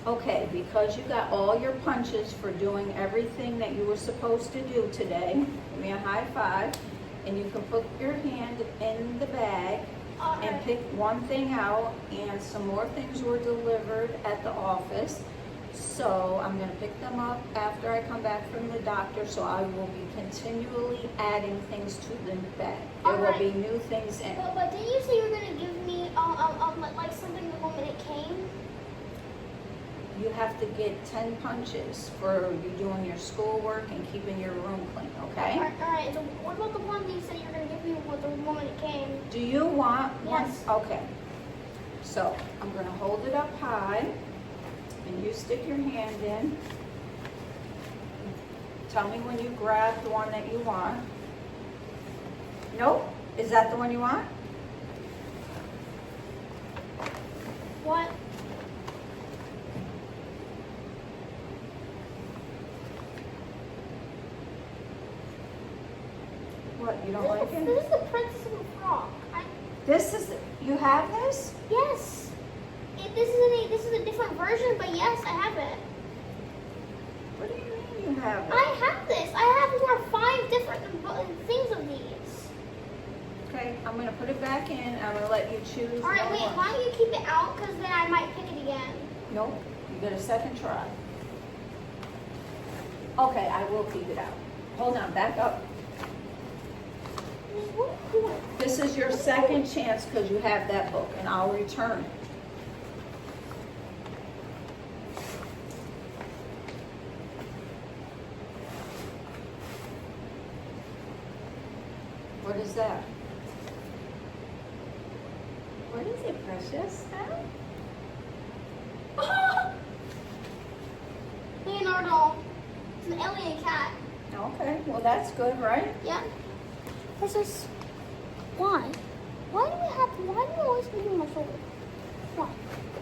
Okay, because you got all your punches for doing everything that you were supposed to do today, give me a high five, and you can put your hand in the bag and pick one thing out, and some more things were delivered at the office. So I'm gonna pick them up after I come back from the doctor, so I will be continually adding things to the bag. There will be new things in. But didn't you say you were gonna give me like something the moment it came? You have to get 10 punches for you doing your schoolwork and keeping your room clean, okay? Alright, so what about the one that you said you were gonna give me with the moment it came? Do you want one? Yes. Okay. So I'm gonna hold it up high and you stick your hand in. Tell me when you grab the one that you want. Nope. Is that the one you want? What? What, you don't like it? This is the Princess of the Frog. This is, you have this? Yes. This is a different version, but yes, I have it. What do you mean you have it? I have this. I have over 5 different things of these. Okay, I'm gonna put it back in. I'm gonna let you choose. All right, one wait. more. Why don't you keep it out? Because then I might pick it again. Nope, you get a second try. Okay, I will keep it out. Hold on, back up. This is your second chance because you have that book, and I'll return it. What is that? What is it, Precious? Huh? Leonardo. It's an alien cat. Okay, well that's good, right? Yeah. This is why? Why do you always put it on my shoulder? Why?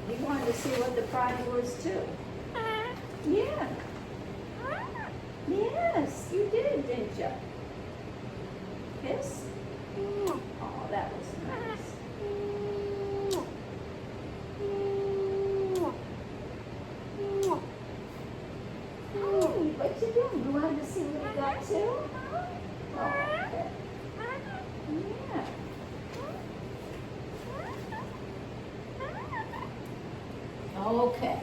You wanted to see what the prize was too. Yeah. Yes, you did, didn't you? Kiss? Oh, that was nice. Hey, what you doing? You wanted to see what you got too? Oh, okay. Yeah. Okay.